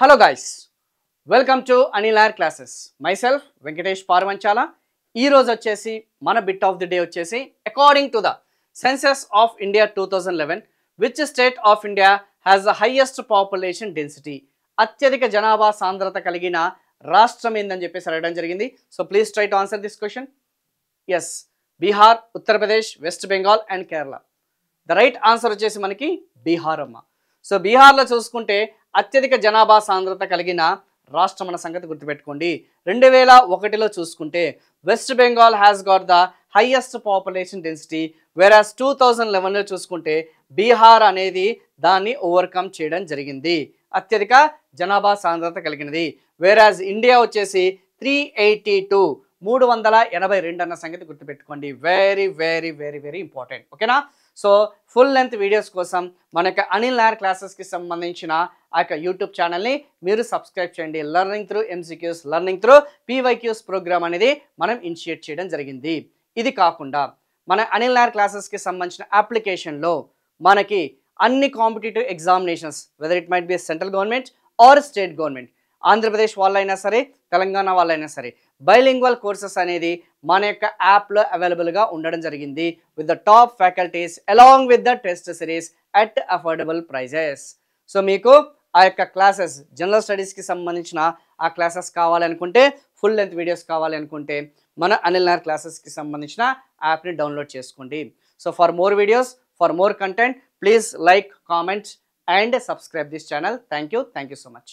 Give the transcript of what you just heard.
Hello guys, welcome to Anil Air Classes. Myself Venkatesh Parvanchala. ఈ రోజు వచ్చేసి మన బిట్ ఆఫ్ ది డే వచ్చేసి according to the census of India 2011 which state of India has the highest population density, అత్యధిక జనాభా సాంద్రత కలిగిన రాష్ట్రం ఏందని చెప్పేసి అడగడం జరిగింది. So please try to answer this question. Yes, Bihar, Uttar Pradesh, West Bengal and Kerala. The right answer వచ్చేసి మనకి బీహార్ అమ్మ. సో బీహార్లో చూసుకుంటే అత్యధిక జనాభా సాంద్రత కలిగిన రాష్ట్రం అన్న సంగతి గుర్తుపెట్టుకోండి. 2001లో చూసుకుంటే West Bengal has got the highest population density, whereas 2011లో చూసుకుంటే బీహార్ అనేది దాన్ని ఓవర్కమ్ చేయడం జరిగింది, అత్యధిక జనాభా సాంద్రత కలిగినది. వేరాజ్ ఇండియా వచ్చేసి 382 అన్న సంగతి గుర్తుపెట్టుకోండి. Very very very very important. ఓకేనా? సో ఫుల్ లెంత్ వీడియోస్ కోసం మన యొక్క అనిల్ నాయర్ క్లాసెస్కి సంబంధించిన ఆ యొక్క యూట్యూబ్ ఛానల్ని మీరు సబ్స్క్రైబ్ చేయండి. Learning through MCQs, learning through PYQs programme అనేది మనం ఇనిషియేట్ చేయడం జరిగింది. ఇది కాకుండా మన అనిల్ నాయర్ క్లాసెస్కి సంబంధించిన అప్లికేషన్లో మనకి అన్ని competitive examinations, whether it might be central government or state government, Andhra Pradesh వాళ్ళైనా సరే, తెలంగాణ వాళ్ళైనా సరే, బైలింగ్వల్ కోర్సెస్ అనేది మన యొక్క యాప్లో అవైలబుల్గా ఉండడం జరిగింది with the top faculties along with the test series at affordable prices. So మీకు ఆ యొక్క క్లాసెస్, జనరల్ స్టడీస్కి సంబంధించిన ఆ క్లాసెస్ కావాలనుకుంటే, ఫుల్ లెంత్ వీడియోస్ కావాలనుకుంటే మన అనిల్ నాయర్ క్లాసెస్కి సంబంధించిన యాప్ని డౌన్లోడ్ చేసుకోండి. So for more videos, for more content, please like, comment and subscribe this channel. Thank you so much.